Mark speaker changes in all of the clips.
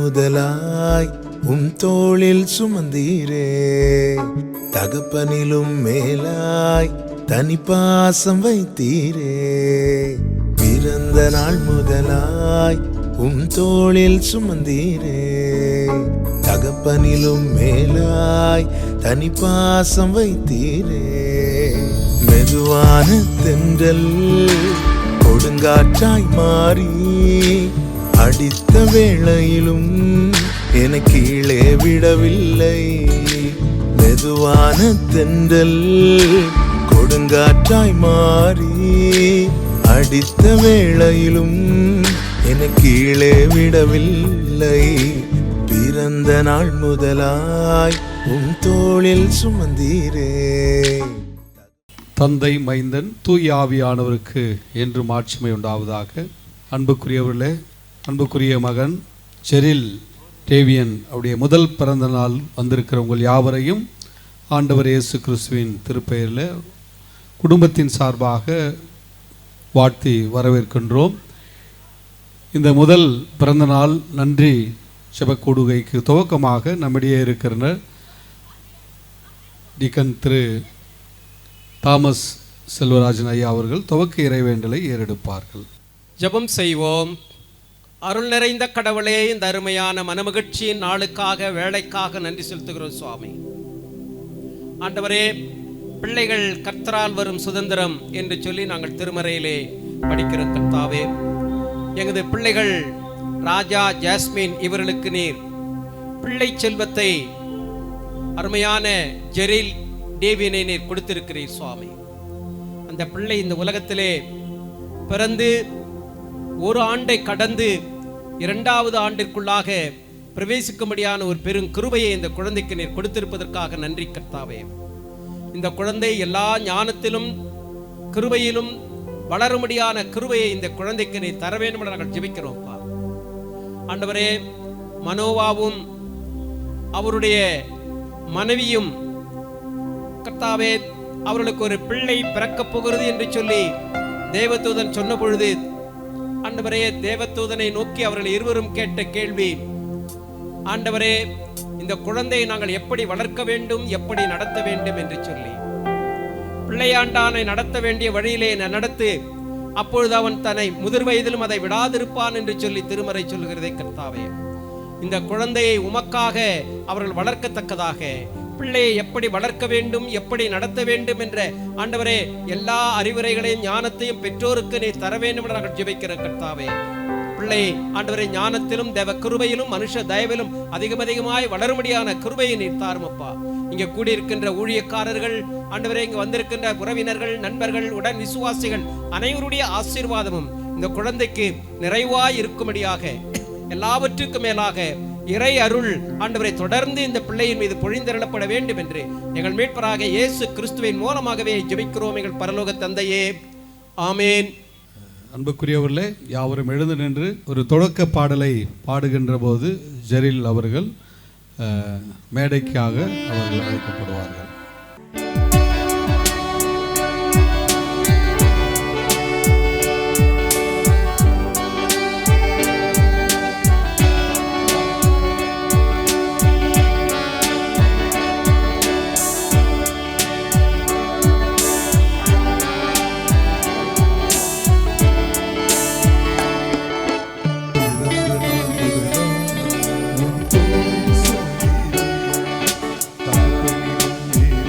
Speaker 1: முதலாய் தோளில் சுமந்தீரே. தகப்பனிலும் மேலாய் தனிப்பாசம் வைத்தீரே. பிறந்த நாள் முதலாய் தோளில் சுமந்தீரே. தகப்பனிலும் மேலாய் தனிப்பாசம் வைத்தீரே. மெதுவான தென்றல் கொடுங்காற்றாய் மாறி அடித்த வேளையிலும் என கீழே விடவில்லை. மெதுவான தென்றல் கொடுங்காற்றாய் மாறி அடித்த வேளையிலும் என கீழே விடவில்லை. பிறந்த நாள் முதலாய் தோளில் சுமந்தீரே.
Speaker 2: தந்தை, மைந்தன், தூய ஆவியானவருக்கு என்று மாட்சிமை உண்டாவதாக. அன்புக்குரியவர்களே, அன்புக்குரிய மகன் ஜெரில் டேவியன் அவருடைய முதல் பிறந்த நாள் வந்திருக்கிற உங்கள் யாவரையும் ஆண்டவர் இயேசு கிறிஸ்துவின் திருப்பெயரில் குடும்பத்தின் சார்பாக வாழ்த்தி வரவேற்கின்றோம். இந்த முதல் பிறந்த நாள் நன்றி செபக்கூடுகைக்கு துவக்கமாக நம்மிடையே இருக்கிற டிகன் திரு தாமஸ் செல்வராஜன் ஐயா அவர்கள் துவக்க இறைவேண்டலை ஏறெடுப்பார்கள்.
Speaker 3: ஜெபம் செய்வோம். அருள் நிறைந்த கடவுளே, இந்த அருமையான மனமகிழ்ச்சியின் நாளுக்காக வேலைக்காக நன்றி செலுத்துகிறோம் சுவாமி. ஆண்டவரே, பிள்ளைகள் கர்த்தரால் வரும் சுதந்திரம் என்று சொல்லி நாங்கள் திருமறையிலே படிக்கிறோம். கர்த்தாவே, எங்களது பிள்ளைகள் ராஜா, ஜாஸ்மின் இவர்களுக்கு நீர் பிள்ளை செல்வத்தை அருமையான ஜெரில் டேவியனை நீர் கொடுத்திருக்கிறீர் சுவாமி. அந்த பிள்ளை இந்த உலகத்திலே பிறந்து ஒரு ஆண்டை கடந்து 2வது ஆண்டிற்குள்ளாக பிரவேசிக்கும்படியான ஒரு பெரும் கிருபையை இந்த குழந்தைக்கு நீர் கொடுத்திருப்பதற்காக நன்றி கர்த்தாவே. இந்த குழந்தை எல்லா ஞானத்திலும் கிருபையிலும் வளரும்படியான கிருபையை இந்த குழந்தைக்கு நீர் தர வேண்டும் என்று நாங்கள் ஜெபிக்கிறோம். ஆண்டவரே, மனோவாவும் அவருடைய மனைவியும் கர்த்தாவே அவர்களுக்கு ஒரு பிள்ளை பிறக்கப் போகிறது என்று சொல்லி தேவதூதன் சொன்ன பொழுது, ஆண்டவரே, தேவதூதனை நோக்கி அவர்கள் இருவரும் கேட்ட கேள்வி, ஆண்டவரே, இந்த குழந்தையை நாங்கள் எப்படி வளர்க்க வேண்டும், எப்படி நடத்த வேண்டும் என்று சொல்லி, பிள்ளையாண்டானை நடத்த வேண்டிய வழியிலே நடத்து, அப்பொழுது அவன் தன்னை முதிர் வயதிலும் அதை விடாதிருப்பான் என்று சொல்லி திருமறை சொல்கிறதை கர்த்தாவே, இந்த குழந்தையை உமக்காக அவர்கள் வளர்க்கத்தக்கதாக பிள்ளையை எப்படி வளர்க்க வேண்டும், எப்படி நடத்த வேண்டும் என்ற ஆண்டவரே எல்லா அறிவுரைகளையும் ஞானத்தையும் பெற்றோருக்கு நீ தர வேண்டும் என்று நாங்கள் ஜெபிக்கிற கர்த்தாவே. பிள்ளை ஆண்டவரை ஞானத்திலும் தேவ கிருபையிலும் மனுஷ தயவிலும் அதிகமாய் வளரும்படியான கிருபையை நீர் தாருமப்பா. இங்கே கூடியிருக்கின்ற ஊழியக்காரர்கள், ஆண்டவரே, இங்கு வந்திருக்கின்ற உறவினர்கள், நண்பர்கள், உடன் விசுவாசிகள் அனைவருடைய ஆசீர்வாதமும் இந்த குழந்தைக்கு நிறைவாய் இருக்கும்படியாக, எல்லாவற்றுக்கும் மேலாக இறை அருள் ஆண்டவரை தொடர்ந்து இந்த பிள்ளையின் மீது பொழிந்தருளப்பட வேண்டும் என்று எங்கள் மீட்பராக இயேசு கிறிஸ்துவின் மூலமாகவே ஜெபிக்கிறோம் எங்கள் பரலோக தந்தையே, ஆமேன்.
Speaker 2: அன்புக்குரியவர்களே, யாவரும் எழுந்து நின்று ஒரு தொடக்க பாடலை பாடுகின்ற போது ஜெரில் அவர்கள் மேடைக்காக அவர்கள் அழைக்கப்படுவார்கள்.
Speaker 1: தகப்பனிலும்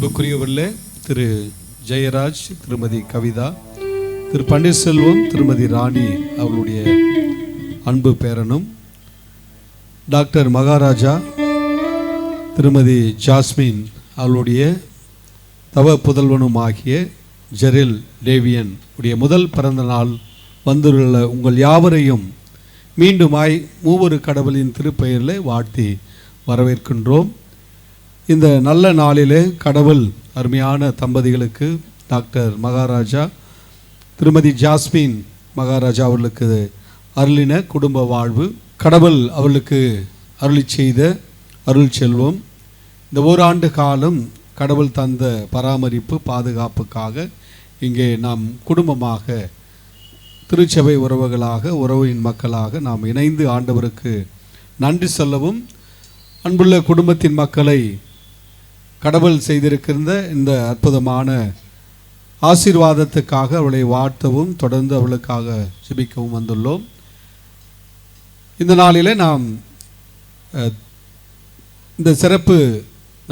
Speaker 2: அன்புக்குரியவர்களே, திரு ஜெயராஜ், திருமதி கவிதா, திரு பன்னீர்செல்வம், திருமதி ராணி அவர்களுடைய அன்பு பேரனும், டாக்டர் மகாராஜா, திருமதி ஜாஸ்மின் அவளுடைய தவ புதல்வனும் ஆகிய ஜெரில் டேவியன் உடைய முதல் பிறந்த நாள் வந்துள்ள உங்கள் யாவரையும் மீண்டுமாய் மூவொரு கடவுளின் திருப்பெயரில் வாழ்த்தி வரவேற்கின்றோம். இந்த நல்ல நாளிலே கடவுள் அருமையான தம்பதிகளுக்கு டாக்டர் மகாராஜா, திருமதி ஜாஸ்மின் மகாராஜா அவர்களுக்கு அருளின குடும்ப வாழ்வு, கடவுள் அவளுக்கு அருளி செய்த அருள் செல்வம், இந்த ஓராண்டு காலம் கடவுள் தந்த பராமரிப்பு பாதுகாப்புக்காக இங்கே நாம் குடும்பமாக திருச்சபை உறவுகளாக உறவின் மக்களாக நாம் இணைந்து ஆண்டவருக்கு நன்றி சொல்லவும், அன்புள்ள குடும்பத்தின் மக்களை கடவுள் செய்திருக்கின்ற இந்த அற்புதமான ஆசீர்வாதத்துக்காக அவளை வாழ்த்தவும் தொடர்ந்து அவளுக்காக ஜெபிக்கவும் வந்துள்ளோம். இந்த நாளிலே நாம் இந்த சிறப்பு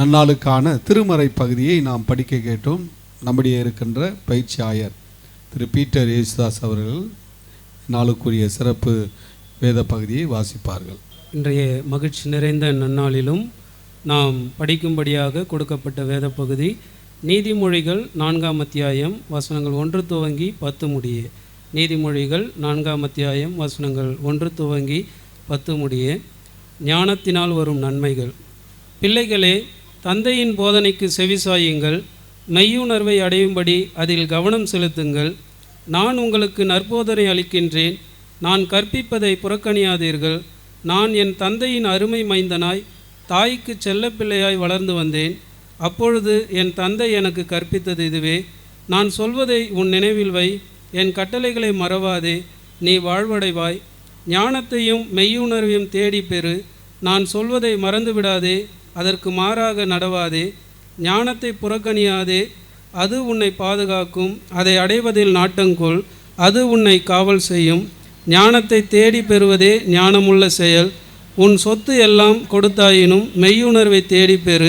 Speaker 2: நன்னாளுக்கான திருமறை பகுதியை நாம் படிக்க கேட்டோம். நம்முடைய இருக்கின்ற பயிற்சி ஆயர் திரு பீட்டர் யேசுதாஸ் அவர்கள் நாளுக்குரிய சிறப்பு வேத பகுதியை வாசிப்பார்கள்.
Speaker 4: இன்றைய மகிழ்ச்சி நிறைந்த நன்னாளிலும் நாம் படிக்கும்படியாக கொடுக்கப்பட்ட வேத பகுதி நீதிமொழிகள் 4ஆம் அத்தியாயம் வசனங்கள் 1 துவங்கி 10 முடிய. நீதிமொழிகள் 4ஆம் அத்தியாயம் வசனங்கள் 1 துவங்கி 10 முடிய. ஞானத்தினால் வரும் நன்மைகள். பிள்ளைகளே, தந்தையின் போதனைக்கு செவிசாயுங்கள், மெய்யுணர்வை அடையும்படி அதில் கவனம் செலுத்துங்கள். நான் உங்களுக்கு நற்போதனை அளிக்கின்றேன், நான் கற்பிப்பதை புறக்கணியாதீர்கள். நான் என் தந்தையின் அருமை மைந்தனாய் தாய்க்கு செல்லப்பிள்ளையாய் வளர்ந்து வந்தேன். அப்பொழுது என் தந்தை எனக்கு கற்பித்தது இதுவே: நான் சொல்வதை உன் நினைவில் வை, என் கட்டளைகளை மறவாதே, நீ வாழ்வடைவாய். ஞானத்தையும் மெய்யுணர்வையும் தேடி பெறு, நான் சொல்வதை மறந்துவிடாதே, அதற்கு மாறாக நடவாதே. ஞானத்தை புறக்கணியாதே, அது உன்னை பாதுகாக்கும். அதை அடைவதில் நாட்டங்கொள், அது உன்னை காவல் செய்யும். ஞானத்தை தேடி பெறுவதே ஞானமுள்ள செயல். உன் சொத்து எல்லாம் கொடுத்தாயினும் மெய்யுணர்வை தேடி பெறு.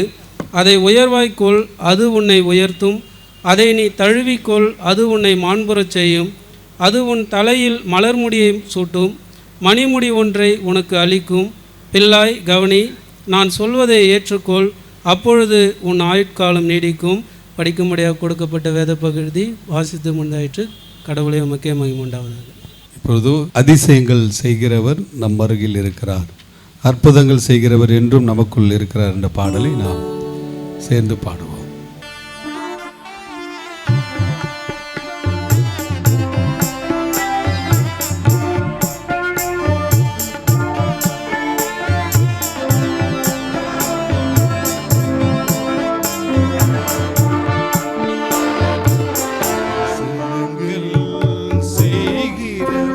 Speaker 4: அதை உயர்வாய்க்கொள், அது உன்னை உயர்த்தும். அதை நீ தழுவிக்கொள், அது உன்னை மாண்புறச் செய்யும். அது உன் தலையில் மலர்முடியை சூட்டும், மணிமுடி ஒன்றை உனக்கு அளிக்கும். பிள்ளாய், கவனி, நான் சொல்வதை ஏற்றுக்கொள், அப்பொழுது உன் ஆயுட்காலம் நீடிக்கும். படிக்கும்படியாக கொடுக்கப்பட்ட வேத பகுதி வாசித்து முண்டாயிற்று. கடவுளை உமக்கே மகிமுண்டாவதாக.
Speaker 2: இப்பொழுது அதிசயங்கள் செய்கிறவர் நம் அருகில் இருக்கிறார், அற்புதங்கள் செய்கிறவர் என்றும் நமக்குள் இருக்கிறார் என்ற பாடலை நாம் சேர்ந்து பாடுவோம்.
Speaker 1: செய்கிறவர்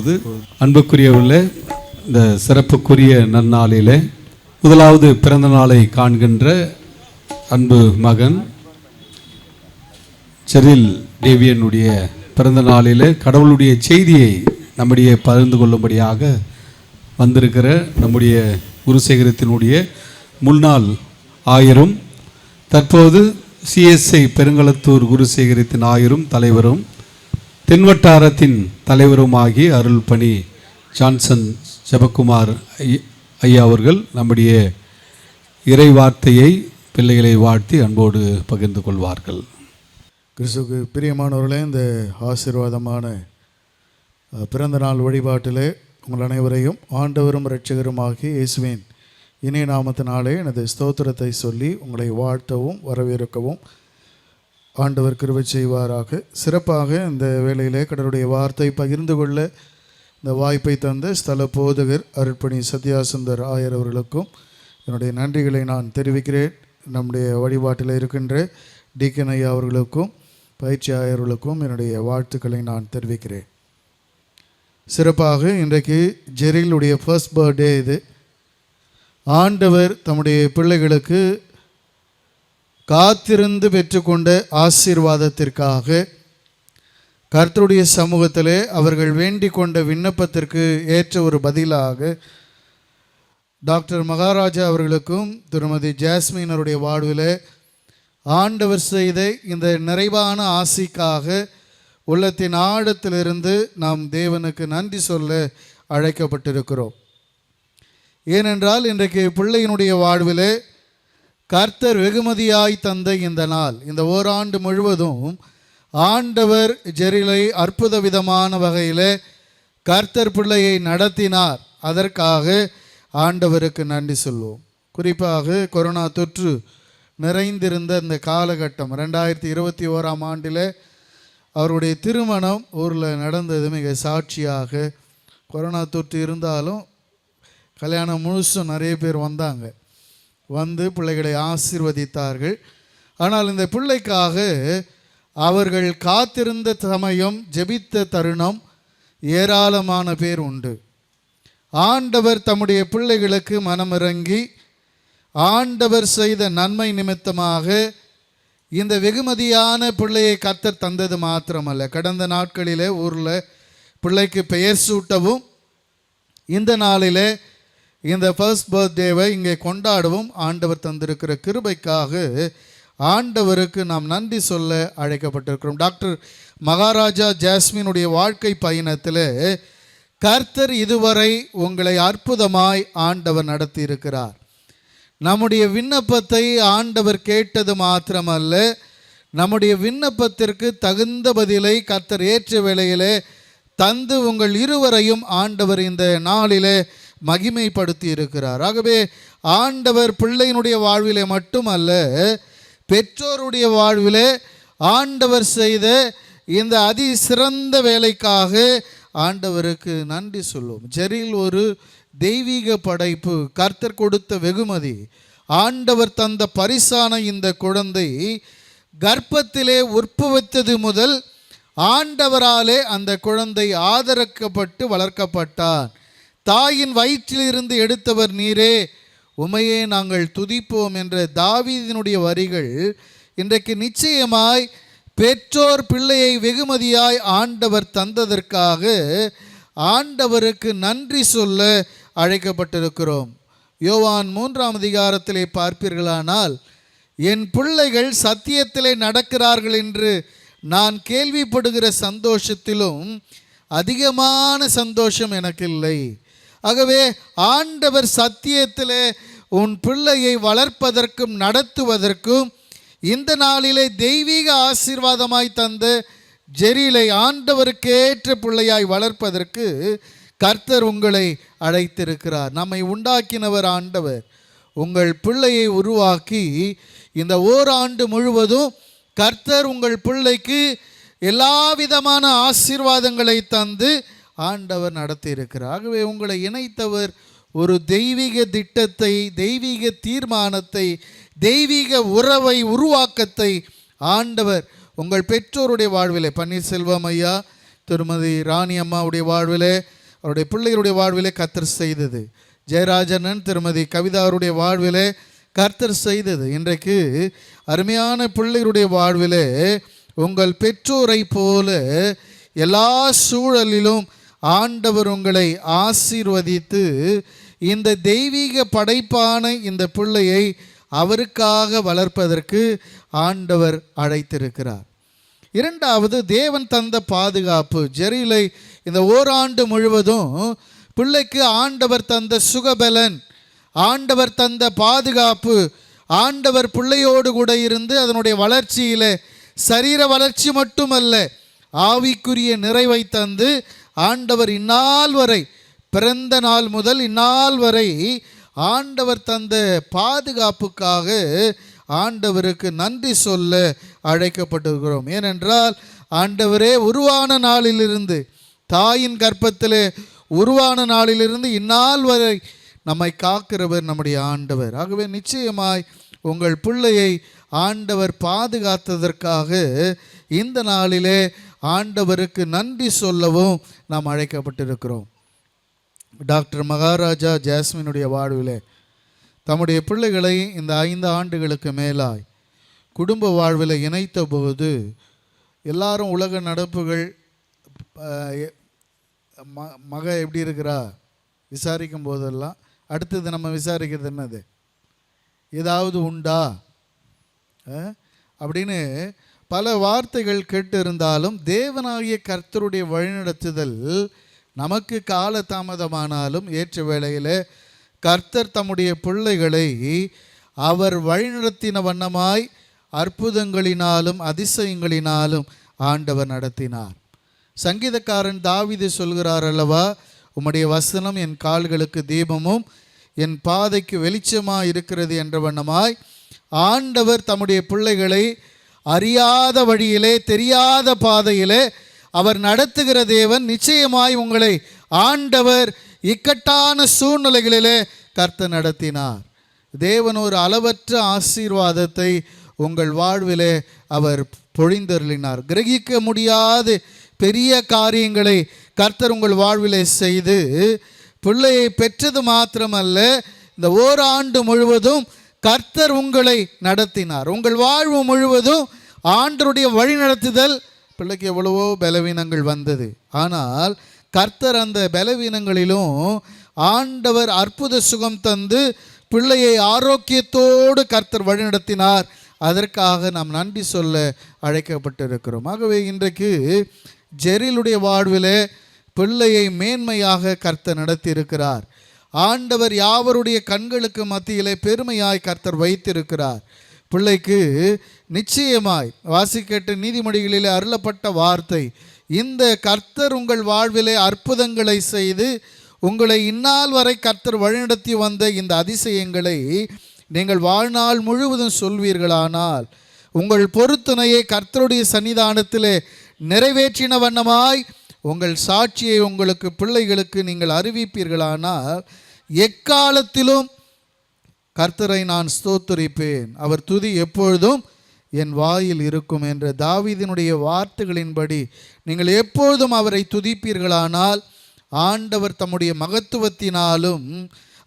Speaker 2: இப்பொழுது அன்புக்குரியவர்களே, இந்த சிறப்புக்குரிய நன்னாளிலே முதலாவது பிறந்த நாளை காண்கின்ற அன்பு மகன் செரில் டேவியனுடைய பிறந்த நாளிலே கடவுளுடைய செய்தியை நம்முடைய பகிர்ந்து கொள்ளும்படியாக வந்திருக்கிற நம்முடைய குருசேகரத்தினுடைய முன்னாள் ஆயரும் தற்போது சிஎஸ்ஐ பெருங்களத்தூர் குருசேகரத்தின் ஆயரும் தலைவரும் தென்வட்டாரத்தின் தலைவருமாகி அருள்பணி ஜான்சன் ஜெபக்குமார் ஐயா அவர்கள் நம்முடைய இறை வார்த்தையை பிள்ளைகளை வாழ்த்தி அன்போடு பகிர்ந்து கொள்வார்கள்.
Speaker 5: கிறிஸ்துவுக்கு பிரியமானவர்களே, இந்த ஆசீர்வாதமான பிறந்த நாள் வழிபாட்டிலே உங்கள் அனைவரையும் ஆண்டவரும் இரட்சகருமாகி இயேசுவின் இனிய நாமத்தினாலே எனது ஸ்தோத்திரத்தை சொல்லி உங்களை வாழ்த்தவும் வரவேற்கவும் ஆண்டவர் கிருபை செய்வாராக. சிறப்பாக இந்த வேளையிலே கடவுளுடைய வார்த்தை பகிர்ந்து கொள்ள இந்த வாய்ப்பை தந்த ஸ்தல போதகர் அருட்பணி சத்யாசுந்தர் ஆயர் அவர்களுக்கும் என்னுடைய நன்றிகளை நான் தெரிவிக்கிறேன். நம்முடைய வழிபாட்டில் இருக்கின்ற டீக்கன் ஐயா அவர்களுக்கும் பயிற்சி ஆயர்களுக்கும் என்னுடைய வாழ்த்துக்களை நான் தெரிவிக்கிறேன். சிறப்பாக இன்றைக்கு ஜெரிலுடைய ஃபர்ஸ்ட் பர்த்டே. இது ஆண்டவர் தம்முடைய பிள்ளைகளுக்கு காத்திருந்து பெற்றுக்கொண்ட ஆசீர்வாதத்திற்காக கர்த்தருடைய சமூகத்திலே அவர்கள் வேண்டிக் கொண்ட விண்ணப்பத்திற்கு ஏற்ற ஒரு பதிலாக டாக்டர் மகாராஜா அவர்களுக்கும் திருமதி ஜாஸ்மினருடைய வாழ்வில் ஆண்டவர் செய்த இந்த நிறைவான ஆசிக்காக உள்ளத்தின் ஆழத்திலிருந்து நாம் தேவனுக்கு நன்றி சொல்ல அழைக்கப்பட்டிருக்கிறோம். ஏனென்றால் இன்றைக்கு பிள்ளையினுடைய வாழ்வில் கர்த்தர் வெகுமதியாய் தந்த இந்த நாள், இந்த ஓராண்டு முழுவதும் ஆண்டவர் ஜெரிலை அற்புத விதமான வகையில் கர்த்தர் பிள்ளையை நடத்தினார். அதற்காக ஆண்டவருக்கு நன்றி சொல்வோம். குறிப்பாக கொரோனா தொற்று நிறைந்திருந்த இந்த காலகட்டம் 2021ஆம் ஆண்டில் அவருடைய திருமணம் ஊரில் நடந்தது மிக சாட்சியாக. கொரோனா தொற்று இருந்தாலும் கல்யாணம் முழுசும் நிறைய பேர் வந்தாங்க, வந்து பிள்ளைகளை ஆசீர்வதித்தார்கள். ஆனால் இந்த பிள்ளைக்காக அவர்கள் காத்திருந்த சமயம், ஜெபித்த தருணம் ஏராளமான பேர் உண்டு. ஆண்டவர் தம்முடைய பிள்ளைகளுக்கு மனமிறங்கி ஆண்டவர் செய்த நன்மை நிமித்தமாக இந்த வெகுமதியான பிள்ளையை கர்த்தர் தந்தது மாத்திரமல்ல, கடந்த நாட்களிலே ஊரில் பிள்ளைக்கு பெயர் சூட்டவும் இந்த நாளிலே இந்த ஃபர்ஸ்ட் பர்த்டேவை இங்கே கொண்டாடவும் ஆண்டவர் தந்திருக்கிற கிருபைக்காக ஆண்டவருக்கு நாம் நன்றி சொல்ல அழைக்கப்பட்டிருக்கிறோம். டாக்டர் மகாராஜா ஜாஸ்மினுடைய வாழ்க்கை பயணத்தில் கர்த்தர் இதுவரை உங்களை அற்புதமாய் ஆண்டவர் நடத்தி இருக்கிறார். நம்முடைய விண்ணப்பத்தை ஆண்டவர் கேட்டது மாத்திரமல்ல, நம்முடைய விண்ணப்பத்திற்கு தகுந்த பதிலை கர்த்தர் ஏற்ற வேளையிலே தந்து உங்கள் இருவரையும் ஆண்டவர் இந்த நாளிலே மகிமைப்படுத்தி இருக்கிறார். ஆகவே ஆண்டவர் பிள்ளையினுடைய வாழ்விலே மட்டுமல்ல, பெற்றோருடைய வாழ்விலே ஆண்டவர் செய்த இந்த அதி சிறந்த வேலைக்காக ஆண்டவருக்கு நன்றி சொல்லுவோம். ஜெரில் ஒரு தெய்வீக படைப்பு, கர்த்தர் கொடுத்த வெகுமதி. ஆண்டவர் தந்த பரிசான இந்த குழந்தை கர்ப்பத்திலே உற்பவித்தது முதல் ஆண்டவராலே அந்த குழந்தை ஆதரிக்கப்பட்டு வளர்க்கப்பட்டான். தாயின் வயிற்றிலிருந்து எடுத்தவர் நீரே, உமையே நாங்கள் துதிப்போம் என்ற தாவீதினுடைய வரிகள் இன்றைக்கு நிச்சயமாய் பெற்றோர் பிள்ளையை வெகுமதியாய் ஆண்டவர் தந்ததற்காக ஆண்டவருக்கு நன்றி சொல்ல அழைக்கப்பட்டிருக்கிறோம். யோவான் 3ஆம் அதிகாரத்திலே பார்ப்பீர்களானால், என் பிள்ளைகள் சத்தியத்திலே நடக்கிறார்கள் என்று நான் கேள்விப்படுகிற சந்தோஷத்திலும் அதிகமான சந்தோஷம் எனக்கு இல்லை. ஆகவே ஆண்டவர் சத்தியத்திலே உன் பிள்ளையை வளர்ப்பதற்கும் நடத்துவதற்கும் இந்த நாளிலே தெய்வீக ஆசீர்வாதமாய் தந்த ஜெரிலை ஆண்டவருக்கேற்ற பிள்ளையாய் வளர்ப்பதற்கு கர்த்தர் உங்களை அழைத்திருக்கிறார். நம்மை உண்டாக்கினவர் ஆண்டவர். உங்கள் பிள்ளையை உருவாக்கி இந்த ஓராண்டு முழுவதும் கர்த்தர் உங்கள் பிள்ளைக்கு எல்லா விதமான ஆசீர்வாதங்களை தந்து ஆண்டவர் நடத்தி இருக்கிறார். ஆகவே உங்களை இணைத்தவர் ஒரு தெய்வீக திட்டத்தை, தெய்வீக தீர்மானத்தை, தெய்வீக உறவை, உருவாக்கத்தை ஆண்டவர் உங்கள் பெற்றோருடைய வாழ்விலே, பன்னீர்செல்வம் ஐயா, திருமதி ராணி அம்மாவுடைய வாழ்விலே, அவருடைய பிள்ளைகளுடைய வாழ்விலே கர்த்தர் செய்தது. ஜெயராஜனன் திருமதி கவிதா அவருடைய வாழ்விலே கர்த்தர் செய்தது. இன்றைக்கு அருமையான பிள்ளைகளுடைய வாழ்விலே உங்கள் பெற்றோரை போல எல்லா சூழலிலும் ஆண்டவர் உங்களை ஆசீர்வதித்து இந்த தெய்வீக படைப்பான இந்த பிள்ளையை அவருக்காக வளர்ப்பதற்கு ஆண்டவர் அழைத்திருக்கிறார். இரண்டாவது, தேவன் தந்த பாதுகாப்பு. ஜெரிலை இந்த ஓராண்டு முழுவதும் பிள்ளைக்கு ஆண்டவர் தந்த சுகபலன், ஆண்டவர் தந்த பாதுகாப்பு, ஆண்டவர் பிள்ளையோடு கூட இருந்து அதனுடைய வளர்ச்சியில் சரீர வளர்ச்சி மட்டுமல்ல, ஆவிக்குரிய நிறைவை தந்து ஆண்டவர் இந்நாள் வரை, பிறந்த நாள் முதல் இந்நாள் வரை ஆண்டவர் தந்த பாதுகாப்புக்காக ஆண்டவருக்கு நன்றி சொல்ல அழைக்கப்பட்டிருக்கிறோம். ஏனென்றால் ஆண்டவரே உருவான நாளிலிருந்து, தாயின் கர்ப்பத்திலே உருவான நாளிலிருந்து இந்நாள் வரை நம்மை காக்கிறவர் நம்முடைய ஆண்டவர். ஆகவே நிச்சயமாய் உங்கள் பிள்ளையை ஆண்டவர் பாதுகாத்ததற்காக இந்த நாளிலே ஆண்டவருக்கு நன்றி சொல்லவும் நாம் அழைக்கப்பட்டிருக்கிறோம். டாக்டர் மகாராஜா ஜாஸ்மினுடைய வாழ்விலே தம்முடைய பிள்ளைகளை இந்த 5 ஆண்டுகளுக்கு மேலாய் குடும்ப வாழ்வில் இணைத்த போது எல்லாரும் உலக நடப்புகள், மக எப்படி இருக்கிறா விசாரிக்கும் போதெல்லாம் அடுத்தது நம்ம விசாரிக்கிறது என்னது, ஏதாவது உண்டா அப்படின்னு பல வார்த்தைகள் கேட்டு இருந்தாலும் தேவனாகிய கர்த்தருடைய வழிநடத்துதல் நமக்கு கால தாமதமானாலும் ஏற்ற வேளையில் கர்த்தர் தம்முடைய பிள்ளைகளை அவர் வழிநடத்தின வண்ணமாய் அற்புதங்களினாலும் அதிசயங்களினாலும் ஆண்டவர் நடத்தினார். சங்கீதக்காரன் தாவீது சொல்கிறார் அல்லவா, உம்முடைய வசனம் என் கால்களுக்கு தீபமும் என் பாதைக்கு வெளிச்சமாக இருக்கிறது என்ற வண்ணமாய் ஆண்டவர் தம்முடைய பிள்ளைகளை அறியாத வழியிலே, தெரியாத பாதையிலே அவர் நடத்துகிற தேவன். நிச்சயமாய் உங்களை ஆண்டவர் இக்கட்டான சூழ்நிலைகளிலே கர்த்தர் நடத்தினார். தேவன் ஒரு அளவற்ற ஆசீர்வாதத்தை உங்கள் வாழ்விலே அவர் பொழிந்தருளினார். கிரகிக்க முடியாத பெரிய காரியங்களை கர்த்தர் உங்கள் வாழ்விலே செய்து பிள்ளையை பெற்றது மாத்திரமல்ல, இந்த ஓராண்டு முழுவதும் கர்த்தர் உங்களை நடத்தினார். உங்கள் வாழ்வு முழுவதும் ஆண்டவருடைய வழி நடத்துதல். பிள்ளைக்கு எவ்வளவோ பலவீனங்கள் வந்தது, ஆனால் கர்த்தர் அந்த பலவீனங்களிலும் ஆண்டவர் அற்புத சுகம் தந்து பிள்ளையை ஆரோக்கியத்தோடு கர்த்தர் வழிநடத்தினார். அதற்காக நாம் நன்றி சொல்ல அழைக்கப்பட்டிருக்கிறோம். ஆகவே இன்றைக்கு ஜெரிலுடைய வாழ்விலே பிள்ளையை மேன்மையாக கர்த்தர் நடத்தி இருக்கிறார். ஆண்டவர் யாவருடைய கண்களுக்கு மத்தியிலே பெருமையாய் கர்த்தர் வைத்திருக்கிறார். பிள்ளைக்கு நிச்சயமாய் வாசிக்கட்டு நீதிமொழிகளிலே அருளப்பட்ட வார்த்தை, இந்த கர்த்தர் உங்கள் வாழ்விலே அற்புதங்களை செய்து உங்களை இந்நாள் வரை கர்த்தர் வழிநடத்தி வந்த இந்த அதிசயங்களை நீங்கள் வாழ்நாள் முழுவதும் சொல்வீர்களானால், உங்கள் பொருத்தனையை கர்த்தருடைய சன்னிதானத்திலே நிறைவேற்றின வண்ணமாய் உங்கள் சாட்சியை உங்களுக்கு பிள்ளைகளுக்கு நீங்கள் அறிவிப்பீர்களானால், எக்காலத்திலும் கர்த்தரை நான் ஸ்தோத்திரிப்பேன், அவர் துதி எப்பொழுதும் என் வாயில் இருக்கும் என்ற தாவீதினுடைய வார்த்தைகளின்படி நீங்கள் எப்பொழுதும் அவரை துதிப்பீர்களானால், ஆண்டவர் தம்முடைய மகத்துவத்தினாலும்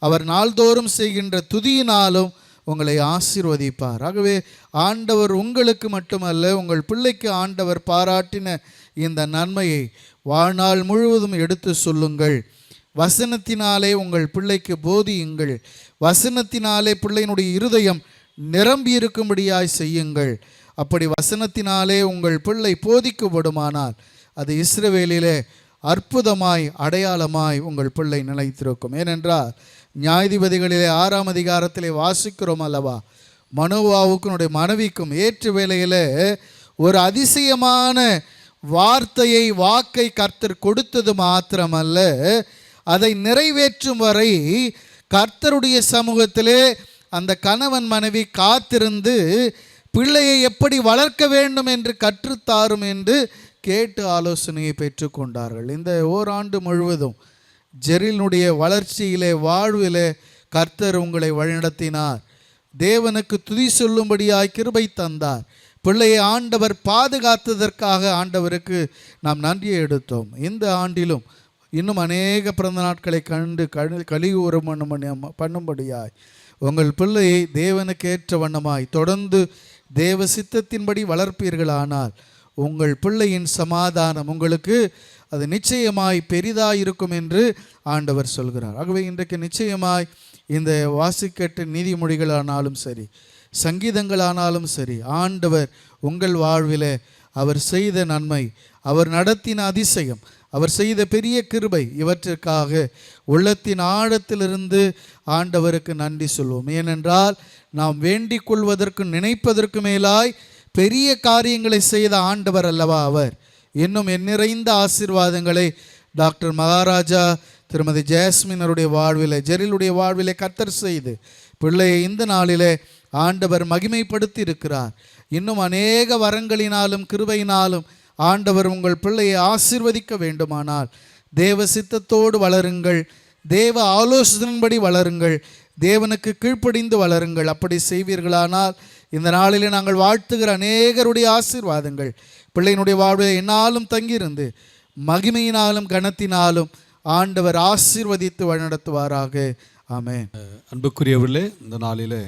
Speaker 5: அவர் நாள்தோறும் செய்கின்ற துதியினாலும் உங்களை ஆசீர்வதிப்பார். ஆகவே ஆண்டவர் உங்களுக்கு மட்டுமல்ல, உங்கள் பிள்ளைக்கு ஆண்டவர் பாராட்டின இந்த நன்மையை வாழ்நாள் முழுவதும் எடுத்து சொல்லுங்கள். வசனத்தினாலே உங்கள் பிள்ளைக்கு போதியுங்கள். வசனத்தினாலே பிள்ளையினுடைய இருதயம் நிரம்பி இருக்கும்படியாய் செய்யுங்கள். அப்படி வசனத்தினாலே உங்கள் பிள்ளை போதிக்கப்படுமானால் அது இஸ்ரவேலிலே அற்புதமாய் அடையாளமாய் உங்கள் பிள்ளை நிலைத்திருக்கும். ஏனென்றால் நியாயாதிபதிகளிலே 6ஆம் அதிகாரத்திலே வாசிக்கிறோம் அல்லவா, மனோவாவுக்கு மனைவிக்கும் ஏற்ற வேளையிலே ஒரு அதிசயமான வார்த்தையை, வாக்கை கர்த்தர் கொடுத்தது மாத்திரமல்ல, அதை நிறைவேற்றும் வரை கர்த்தருடைய சமூகத்திலே அந்த கணவன் மனைவி காத்திருந்து பிள்ளையை எப்படி வளர்க்க வேண்டும் என்று கற்றுத்தாரும் என்று கேட்டு ஆலோசனையை பெற்றுக்கொண்டார்கள். இந்த ஓராண்டு முழுவதும் ஜெரிலுடைய வளர்ச்சியிலே, வாழ்விலே கர்த்தர் உங்களை வழிநடத்தினார். தேவனுக்கு துதி சொல்லும்படியாய் கிருபை தந்தார். பிள்ளையை ஆண்டவர் பாதுகாத்ததற்காக ஆண்டவருக்கு நாம் நன்றியை எடுத்தோம். இந்த ஆண்டிலும் இன்னும் அநேக பிறந்த நாட்களை கண்டு கலிகூரம் பண்ணும்படியாய் உங்கள் பிள்ளையை தேவனுக்கேற்ற வண்ணமாய் தொடர்ந்து தேவ சித்தத்தின்படி வளர்ப்பீர்களானால் உங்கள் பிள்ளையின் சமாதானம் உங்களுக்கு அது நிச்சயமாய் பெரிதாயிருக்கும் என்று ஆண்டவர் சொல்கிறார். ஆகவே இன்றைக்கு நிச்சயமாய் இந்த வாசிக்கட்டு நீதிமொழிகளானாலும் சரி, சங்கீதங்களானாலும் சரி, ஆண்டவர் உங்கள் வாழ்வில் அவர் செய்த நன்மை, அவர் நடத்தின அதிசயம், அவர் செய்த பெரிய கிருபை, இவற்றிற்காக உள்ளத்தின் ஆழத்திலிருந்து ஆண்டவருக்கு நன்றி சொல்வோம். ஏனென்றால் நாம் வேண்டிக் கொள்வதற்கு நினைப்பதற்கு மேலாய் பெரிய காரியங்களை செய்த ஆண்டவர் அல்லவா அவர். இன்னும் எண்ணிறைந்த ஆசீர்வாதங்களை டாக்டர் மகாராஜா திருமதி ஜாஸ்மின் அவருடைய வாழ்விலே, ஜெரிலுடைய வாழ்விலே கர்த்தர் செய்து பிள்ளையை இந்த நாளிலே ஆண்டவர் மகிமைப்படுத்தி இருக்கிறார். இன்னும் அநேக வரங்களினாலும் கிருபையினாலும் ஆண்டவர் உங்கள் பிள்ளையை ஆசீர்வதிக்க வேண்டுமானால் தேவ சித்தத்தோடு வளருங்கள், தேவ ஆலோசனையின்படி வளருங்கள், தேவனுக்கு கீழ்ப்படிந்து வளருங்கள். அப்படி செய்வீர்களானால் இந்த நாளிலே நாங்கள் வாழ்த்துகிற அநேகருடைய ஆசீர்வாதங்கள் பிள்ளையினுடைய வாழ்வில் என்னாலும் தங்கியிருந்து மகிமையினாலும் கனத்தினாலும் ஆண்டவர் ஆசீர்வதித்து வழிநடத்துவாராக. ஆமென்.
Speaker 2: அன்புக்குரியவர்களே, இந்த நாளிலே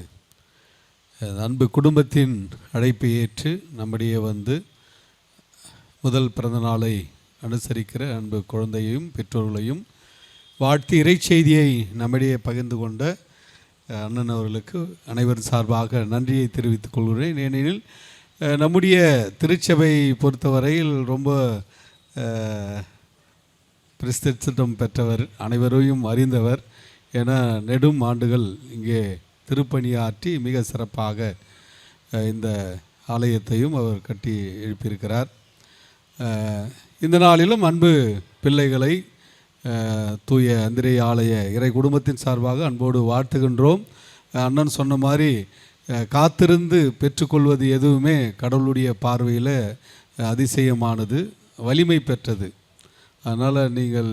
Speaker 2: அன்பு குடும்பத்தின் அழைப்பை ஏற்று நம்முடைய முதல் பிறந்த நாளை அனுசரிக்கிற அன்பு குழந்தையையும் பெற்றோர்களையும் வாழ்த்தி இறைச்செய்தியை நம்மிடையே பகிர்ந்து கொண்ட அண்ணன் அவர்களுக்கு அனைவரும் சார்பாக நன்றியை தெரிவித்துக் கொள்கிறேன். ஏனெனில் நம்முடைய திருச்சபை பொறுத்தவரையில் ரொம்ப பிரசித்தம் பெற்றவர், அனைவரையும் அறிந்தவர் என நெடும் ஆண்டுகள் இங்கே திருப்பணியாற்றி மிக சிறப்பாக இந்த ஆலயத்தையும் அவர் கட்டி எழுப்பியிருக்கிறார். இந்த நாளிலும் அன்பு பிள்ளைகளை தூய அந்திரே ஆலய இறை குடும்பத்தின் சார்பாக அன்போடு வாழ்த்துகின்றோம். அண்ணன் சொன்ன மாதிரி காத்திருந்து பெற்றுக்கொள்வது எதுவுமே கடவுளுடைய பார்வையில் அதிசயமானது, வலிமை பெற்றது. அதனால் நீங்கள்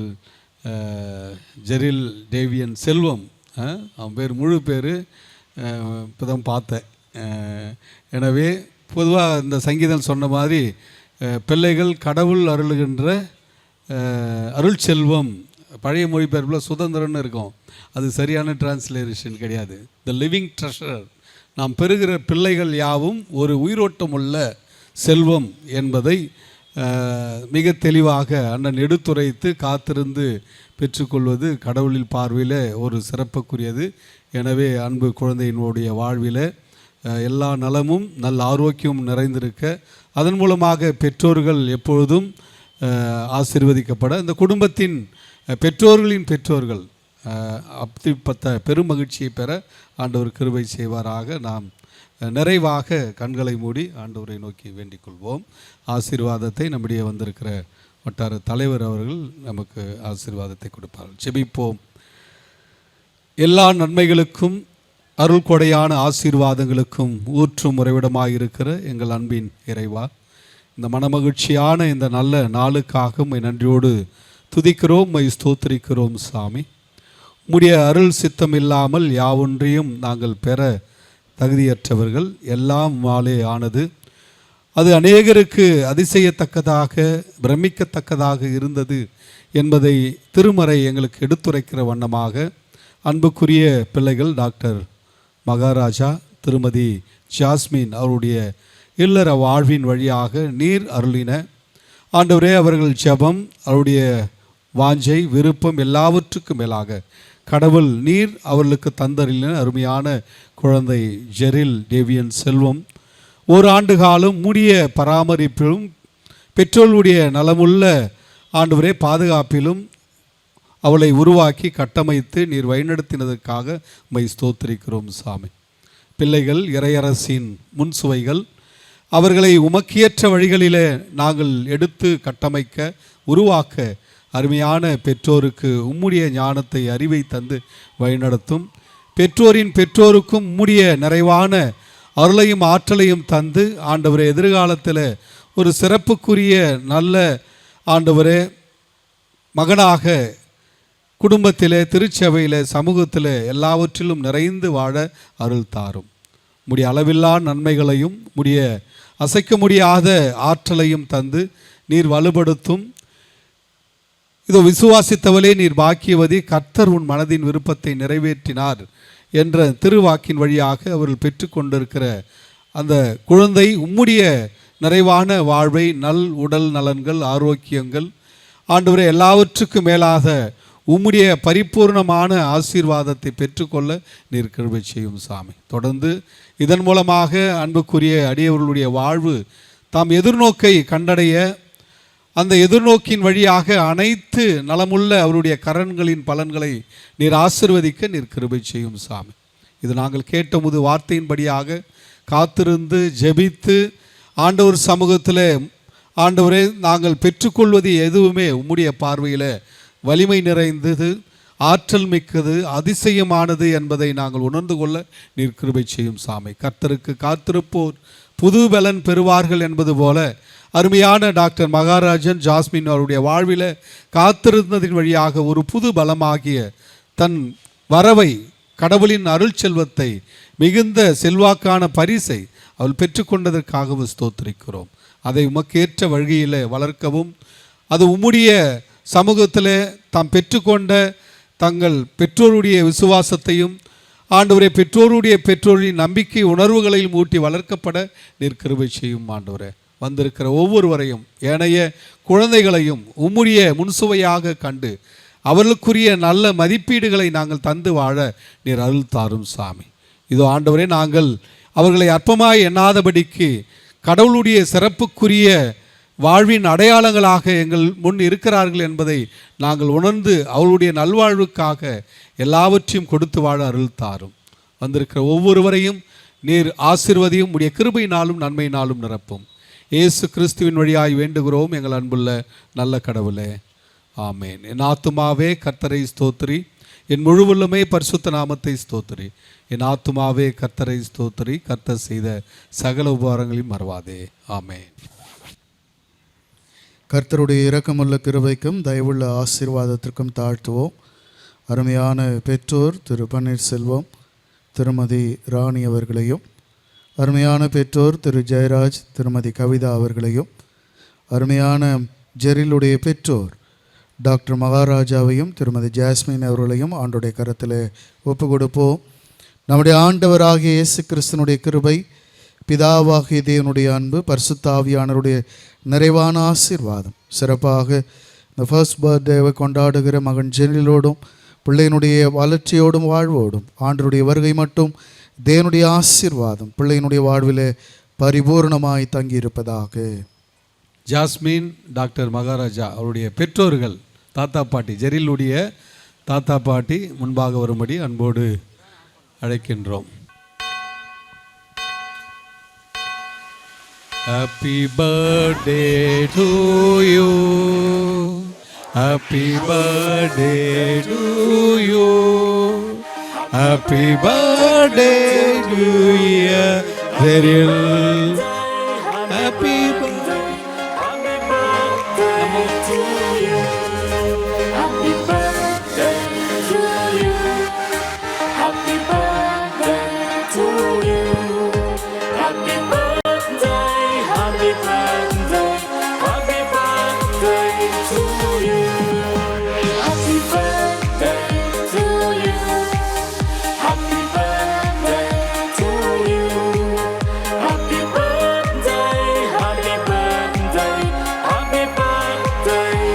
Speaker 2: ஜெரில் டேவியன் செல்வம், அவன் பேர் முழு பேர் இப்போ தான் பார்த்தேன். எனவே பொதுவாக இந்த சங்கீதம் சொன்ன மாதிரி பிள்ளைகள் கடவுள் அருளுகின்ற அருள் செல்வம், பழைய மொழிபெயர்ப்பில் சுதந்திரம்னு இருக்கும், அது சரியான டிரான்ஸ்லேஷன் கிடையாது. The living treasure. நாம் பெறுகிற பிள்ளைகள் யாவும் ஒரு உயிரோட்டம் உள்ள செல்வம் என்பதை மிக தெளிவாக அண்ணன் எடுத்துரைத்து காத்திருந்து பெற்றுக்கொள்வது கடவுளின் பார்வையில் ஒரு சிறப்புக்குரியது. எனவே அன்பு குழந்தையினுடைய வாழ்வில் எல்லா நலமும் நல்ல ஆரோக்கியமும் நிறைந்திருக்க, அதன் மூலமாக பெற்றோர்கள் எப்பொழுதும் ஆசீர்வதிக்கப்பட, இந்த குடும்பத்தின் பெற்றோர்களின் பெற்றோர்கள் அப்படிப்பட்ட பெருமகிழ்ச்சியை பெற ஆண்டவர் கிருபை செய்வாராக. நாம் நிறைவாக கண்களை மூடி ஆண்டவரை நோக்கி வேண்டிக் கொள்வோம். ஆசீர்வாதத்தை நம்முடைய வந்திருக்கிற வட்டார தலைவர் அவர்கள் நமக்கு ஆசீர்வாதத்தை கொடுப்பார்கள். ஜெபிப்போம். எல்லா நன்மைகளுக்கும் அருள் கொடையான ஆசீர்வாதங்களுக்கும் ஊற்றும் உறைவிடமாயிருக்கிற எங்கள் அன்பின் இறைவா, இந்த மனமகிழ்ச்சியான இந்த நல்ல நாளுக்காக உம்மை நன்றியோடு துதிக்கிறோம், உம்மை ஸ்தோத்திரிக்கிறோம். சாமி, உம்முடைய அருள் சித்தம் இல்லாமல் யாவொன்றையும் நாங்கள் பெற தகுதியற்றவர்கள், எல்லாம் மாலே ஆனது. அது அநேகருக்கு அதிசயத்தக்கதாக பிரமிக்கத்தக்கதாக இருந்தது என்பதை திருமறை எங்களுக்கு எடுத்துரைக்கிற வண்ணமாக அன்புக்குரிய பிள்ளைகள் டாக்டர் மகாராஜா திருமதி ஜாஸ்மின் அவருடைய இல்லற வாழ்வின் வழியாக நீர் அருளின ஆண்டவரே, அவர்கள் ஜெபம், அவருடைய வாஞ்சை, விருப்பம் எல்லாவற்றுக்கும் மேலாக கடவுள் நீர் அவர்களுக்கு தந்தரின அருமையான குழந்தை ஜெரில் டேவியன் செல்வம் ஓராண்டு காலம் மூடிய பராமரிப்பிலும் பெற்றோர்களுடைய நலமுள்ள ஆண்டவரே பாதுகாப்பிலும் அவளை உருவாக்கி கட்டமைத்து நீர் வழிநடத்தினதற்காக உம்மை ஸ்தோத்திரிக்கிறோம். சாமி, பிள்ளைகள் இறையரசின் முன்சுவைகள், அவர்களை உமக்கியற்ற வழிகளிலே நாங்கள் எடுத்து கட்டமைக்க உருவாக்க அருமையான பெற்றோருக்கு உம்முடைய ஞானத்தை அறிவை தந்து வழிநடத்தும். பெற்றோரின் பெற்றோருக்கும் உம்முடைய நிறைவான அருளையும் ஆற்றலையும் தந்து ஆண்டவரே எதிர்காலத்தில் ஒரு சிறப்புக்குரிய நல்ல ஆண்டவரே மகனாக குடும்பத்திலே, திருச்சபையில், சமூகத்தில் எல்லாவற்றிலும் நிறைந்து வாழ அருள் தாரும். உம்முடைய அளவில்லா நன்மைகளையும் உம்முடைய அசைக்க முடியாத ஆற்றலையும் தந்து நீர் வலுப்படுத்தும். இதோ விசுவாசித்தவளே நீர் பாக்கியவதி, கர்த்தர் உன் மனதின் விருப்பத்தை நிறைவேற்றினார் என்ற திருவாக்கின் வழியாக அவர்கள் பெற்றுக்கொண்டிருக்கிற அந்த குழந்தை உம்முடைய நிறைவான வாழ்வை, நல் உடல் நலன்கள், ஆரோக்கியங்கள், ஆண்டவரே எல்லாவற்றுக்கும் மேலாக உம்முடைய பரிபூர்ணமான ஆசீர்வாதத்தை பெற்றுக்கொள்ள நீர் கிருபை செய்யும் சாமி. தொடர்ந்து இதன் மூலமாக அன்புக்குரிய அடியவர்களுடைய வாழ்வு தாம் எதிர்நோக்கை கண்டடைய, அந்த எதிர்நோக்கின் வழியாக அனைத்து நலமுள்ள அவருடைய கரன்களின் பலன்களை நீர் ஆசீர்வதிக்க நீர் கிருபை செய்யும் சாமி. இது நாங்கள் கேட்டமுது வார்த்தையின்படியாக காத்திருந்து ஜெபித்து ஆண்டவர் சமூகத்தில் ஆண்டவரே நாங்கள் பெற்றுக்கொள்வது எதுவுமே உம்முடைய பார்வையில் வலிமை நிறைந்தது, ஆற்றல் மிக்கது, அதிசயமானது என்பதை நாங்கள் உணர்ந்து கொள்ள நீர் கிருபை செய்யும் சாமி. கர்த்தருக்கு காத்திருப்போர் புது பலன் பெறுவார்கள் என்பது போல அருமையான டாக்டர் மகாராஜன் ஜாஸ்மின் அவருடைய வாழ்வில் காத்திருந்ததின் வழியாக ஒரு புது பலமாகிய தன் வரவை, கடவுளின் அருள் செல்வத்தை, மிகுந்த செல்வாக்கான பரிசை அவள் பெற்றுக்கொண்டதற்காகவும் ஸ்தோத்திரிக்கிறோம். அதை உமக்கேற்ற வழியில் வளர்க்கவும், அது உம்முடைய சமூகத்தில் தாம் பெற்றுக்கொண்ட தங்கள் பெற்றோருடைய விசுவாசத்தையும் ஆண்டவரே பெற்றோரின் நம்பிக்கை உணர்வுகளையும் ஊட்டி வளர்க்கப்பட நீர் கிருபை செய்யும் ஆண்டவரே. வந்திருக்கிற ஒவ்வொருவரையும், ஏனைய குழந்தைகளையும் உம்முடைய முன்சுவையாக கண்டு அவர்களுக்குரிய நல்ல மதிப்பீடுகளை நாங்கள் தந்து வாழ நீர் அருள் தாரும் சாமி. இதோ ஆண்டவரே, நாங்கள் அவர்களை அற்பமாய் எண்ணாதபடிக்கு கடவுளுடைய சிறப்புக்குரிய வாழ்வின் அடையாளங்களாக எங்கள் முன் இருக்கிறார்கள் என்பதை நாங்கள் உணர்ந்து அவளுடைய நல்வாழ்வுக்காக எல்லாவற்றையும் கொடுத்து வாழ அருள் தாரும். வந்திருக்கிற ஒவ்வொருவரையும் நீர் ஆசீர்வதியும், உடைய கிருபையினாலும் நன்மையினாலும் நிரப்பும். இயேசு கிறிஸ்துவின் வழியாய் வேண்டுகிறோம் எங்கள் அன்புள்ள நல்ல கடவுளே, ஆமேன். என் ஆத்துமாவே கர்த்தரை ஸ்தோத்திரி, என் முழுவலுமே பரிசுத்த நாமத்தை ஸ்தோத்திரி. என் ஆத்துமாவே கர்த்தரை ஸ்தோத்திரி, கர்த்தர் செய்த சகல உபகாரங்களையும் மறவாதே. ஆமேன்.
Speaker 5: கர்த்தருடைய இரக்கமுள்ள கிருபைக்கும் தயவுள்ள ஆசீர்வாதத்திற்கும் தாழ்த்துவோம். அருமையான பெற்றோர் திரு பன்னீர்செல்வம், திருமதி ராணி அவர்களையும், அருமையான பெற்றோர் திரு ஜெயராஜ், திருமதி கவிதா அவர்களையும், அருமையான ஜெரிலுடைய பெற்றோர் டாக்டர் மகாராஜாவையும் திருமதி ஜாஸ்மின் அவர்களையும் ஆண்டுடைய கரத்தில் ஒப்பு கொடுப்போம். நம்முடைய ஆண்டவராகிய இயேசு கிறிஸ்தனுடைய கிருபை, பிதாவாகிய தேவனுடைய அன்பு, பரிசுத்த ஆவியானவருடைய நிறைவான ஆசீர்வாதம், சிறப்பாக இந்த ஃபர்ஸ்ட் பர்த்டேவை கொண்டாடுகிற மகன் ஜெனிலோடும் பிள்ளையினுடைய வளர்ச்சியோடும் வாழ்வோடும் ஆண்டருடைய வருகை மட்டும் தேவனுடைய ஆசீர்வாதம் பிள்ளையினுடைய வாழ்வில் பரிபூர்ணமாய் தங்கியிருப்பதாக.
Speaker 2: ஜாஸ்மின் டாக்டர் மகாராஜா அவருடைய பெற்றோர்கள் தாத்தா பாட்டி, ஜெரிலுடைய தாத்தா பாட்டி முன்பாக வரும்படி அன்போடு அழைக்கின்றோம். Happy birthday to you, happy birthday to you, happy birthday to you, Zeril, happy birthday
Speaker 6: to you, happy birthday to you, happy birthday to you, happy birthday. Happy birthday, happy birthday to you. Happy birthday to you. Happy birthday to you. Happy birthday, happy birthday, happy birthday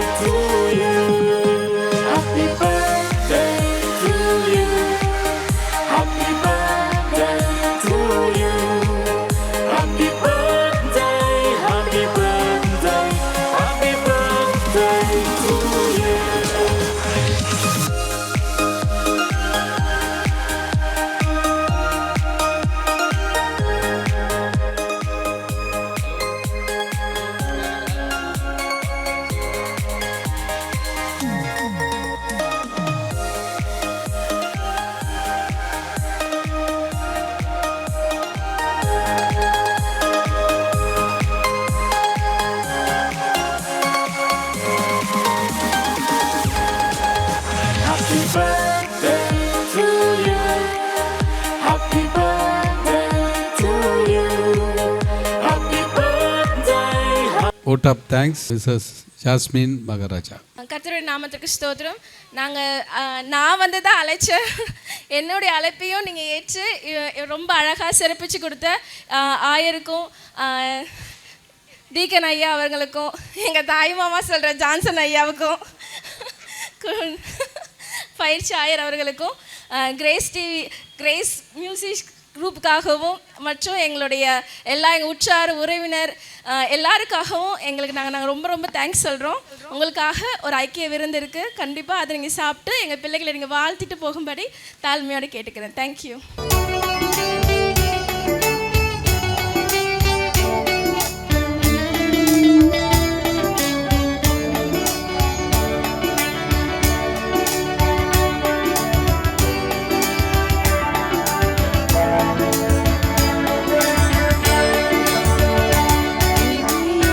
Speaker 6: to you. Happy birthday to you. Happy birthday to you. Happy birthday. Happy birthday, happy birthday to you. Happy birthday to you. Happy birthday to you. Happy birthday.
Speaker 2: vote of thanks, Mrs. Jasmine Maharaja.
Speaker 7: கர்த்தருடைய நாமத்துக்கு ஸ்தோத்திரம். நான் வந்து தான் அழைச்சேன். என்னுடைய அழைப்பையும் நீங்கள் ஏற்று ரொம்ப அழகாக சிறப்பிச்சு கொடுத்த ஆயருக்கும் டீக்கன் ஐயா அவர்களுக்கும், எங்கள் தாய் மாமா சொல்கிற ஜான்சன் ஐயாவுக்கும், பயிற்சி ஆயர் அவர்களுக்கும், கிரேஸ் மியூசிக் குரூப்புக்காகவும் மற்றும் எங்களுடைய எங்கள் உற்றார் உறவினர் எல்லாருக்காகவும் நாங்கள் ரொம்ப ரொம்ப தேங்க்ஸ் சொல்கிறோம். உங்களுக்காக ஒரு ஐக்கிய விருந்து இருக்குது. கண்டிப்பாக அதை நீங்கள் சாப்பிட்டு எங்கள் பிள்ளைகளை நீங்கள் வாழ்த்திட்டு போகும்படி தாழ்மையோடு கேட்டுக்கிறேன். தேங்க்யூ.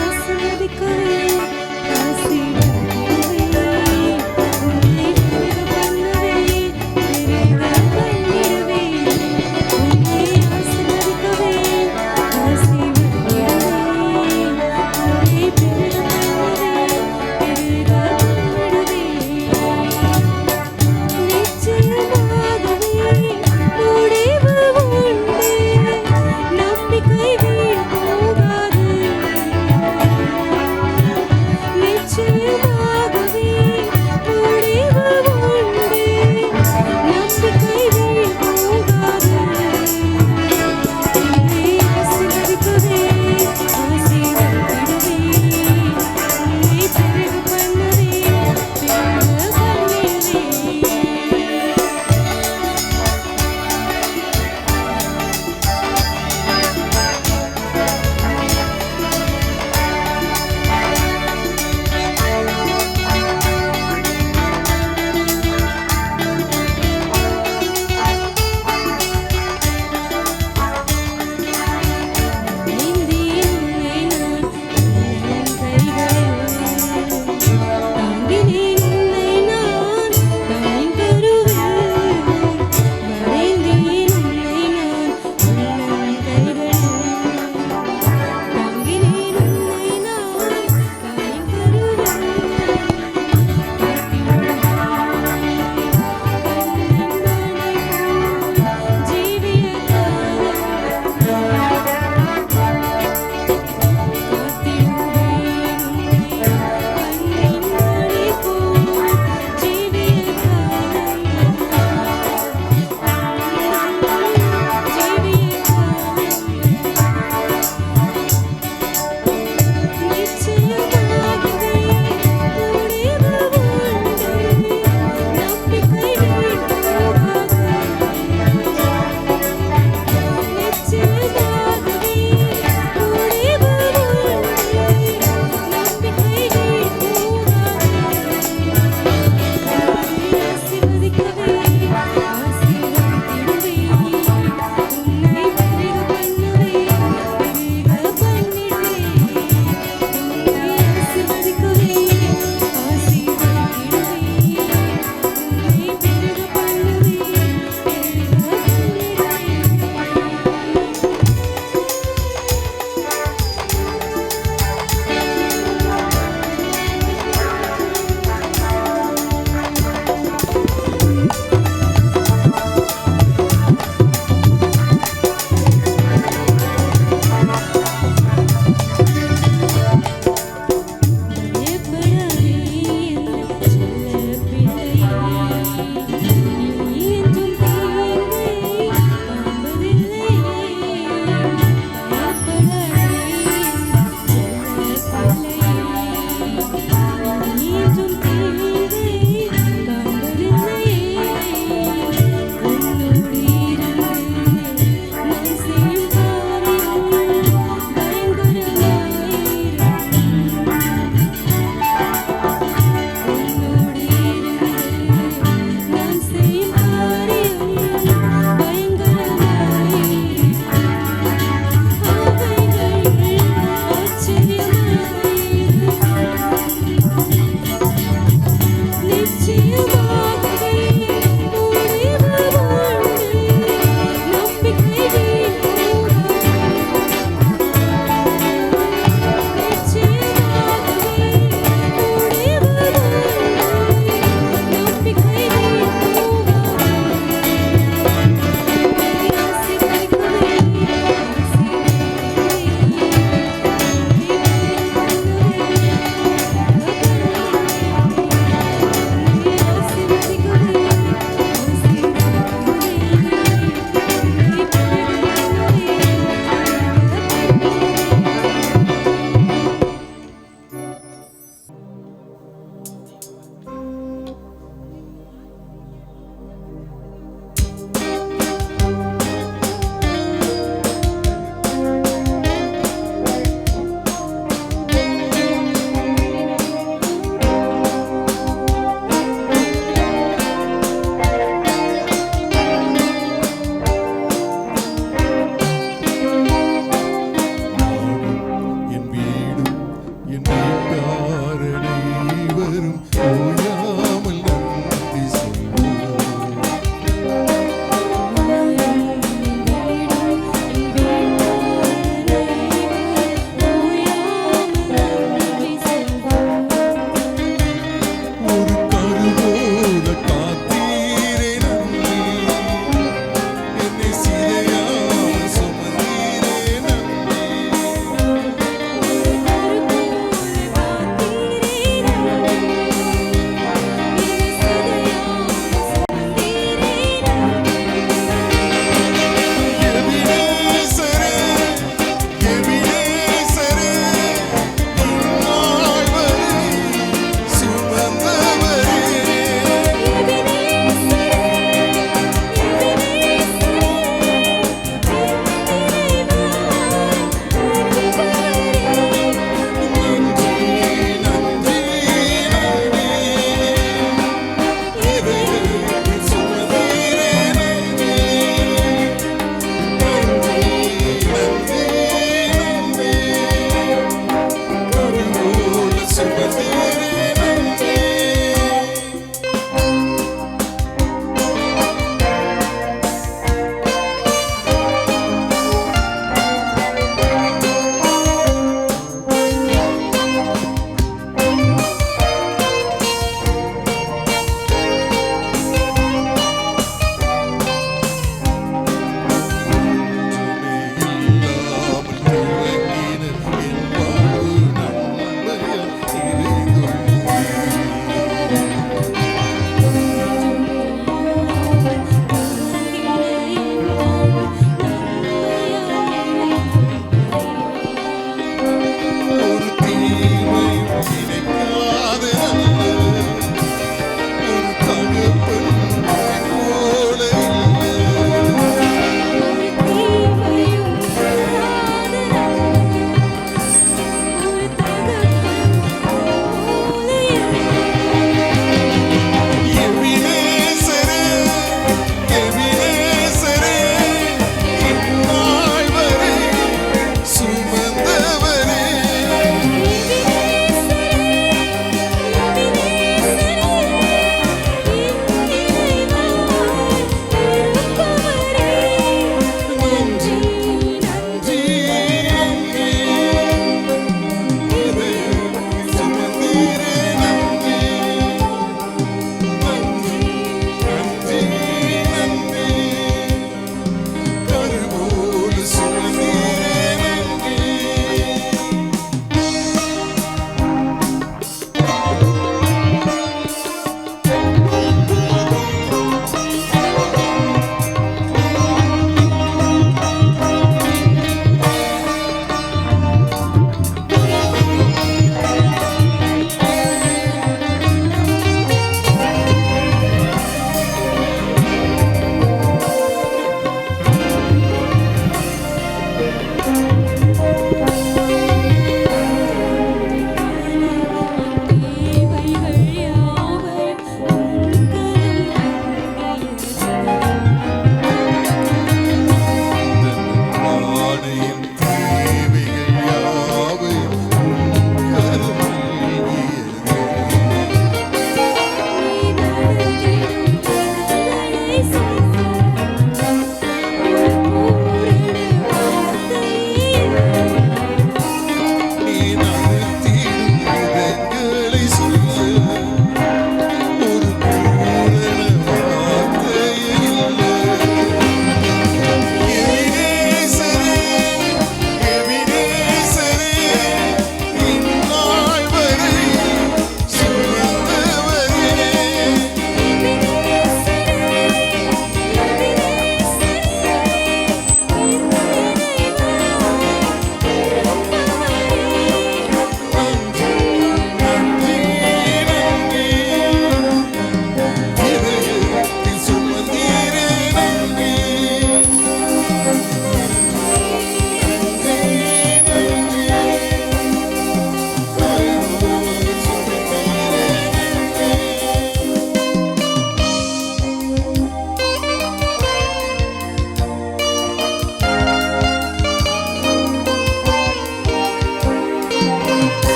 Speaker 6: ஆசீர்வதிக்கவே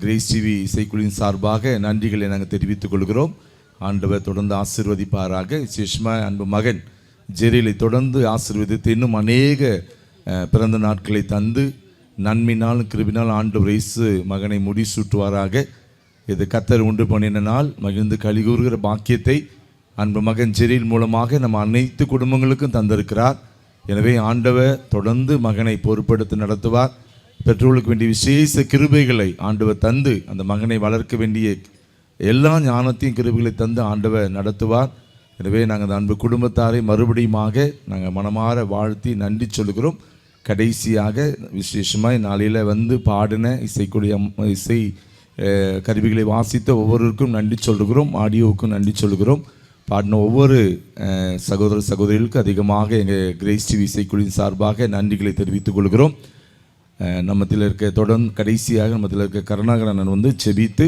Speaker 8: கிரேஸ் டிவி இசைக்குழுவின் சார்பாக நன்றிகளை நாங்கள் தெரிவித்துக் கொள்கிறோம். ஆண்டவர் தொடர்ந்து ஆசீர்வதிப்பாராக. விசேஷமாக அன்பு மகன் ஜெரிலை தொடர்ந்து ஆசீர்வதித்து இன்னும் அநேக பிறந்த நாட்களை தந்து நன்மையினால் கிருபினால் ஆண்டவர் இயேசு மகனை முடிசூட்டுவாராக. இது கர்த்தர் உண்டு பண்ணின நாள், மகிழ்ந்து கலிகூறுகிற பாக்கியத்தை அன்பு மகன் ஜெரில் மூலமாக நம்ம அனைத்து குடும்பங்களுக்கும் தந்திருக்கிறார். எனவே ஆண்டவர் தொடர்ந்து மகனை பொறுப்படுத்தி நடத்துவார். பெற்றோர்களுக்கு வேண்டிய விசேஷ கிருபைகளை ஆண்டவர் தந்து அந்த மகனை வளர்க்க வேண்டிய எல்லா ஞானத்தையும் கிருபைகளை தந்து ஆண்டவர் நடத்துவார். எனவே நாங்கள் அந்த அன்பு குடும்பத்தாரை மறுபடியுமாக நாங்கள் மனமாற வாழ்த்தி நன்றி சொல்கிறோம். கடைசியாக விசேஷமாக நாளையில் வந்து பாடின இசை கருவிகளை வாசித்த ஒவ்வொருவருக்கும் நன்றி சொல்கிறோம். ஆடியோவுக்கும் நன்றி சொல்கிறோம். பாடின ஒவ்வொரு சகோதர சகோதரிகளுக்கும் அதிகமாக எங்கள் கிரேஸ் டிவி இசைக்குழுவின் சார்பாக நன்றிகளை தெரிவித்துக் கொள்கிறோம். நம்மத்தில் இருக்க தொடர்ந்து கடைசியாக நம்மத்தில் இருக்க கருணாகரன் வந்து செபித்து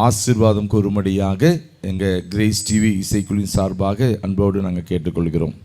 Speaker 8: ஆசீர்வாதம் கூறும்படியாக எங்கள் கிரேஸ் டிவி இசைக்குழுவின் சார்பாக அன்போடு நாங்கள் கேட்டுக்கொள்கிறோம்.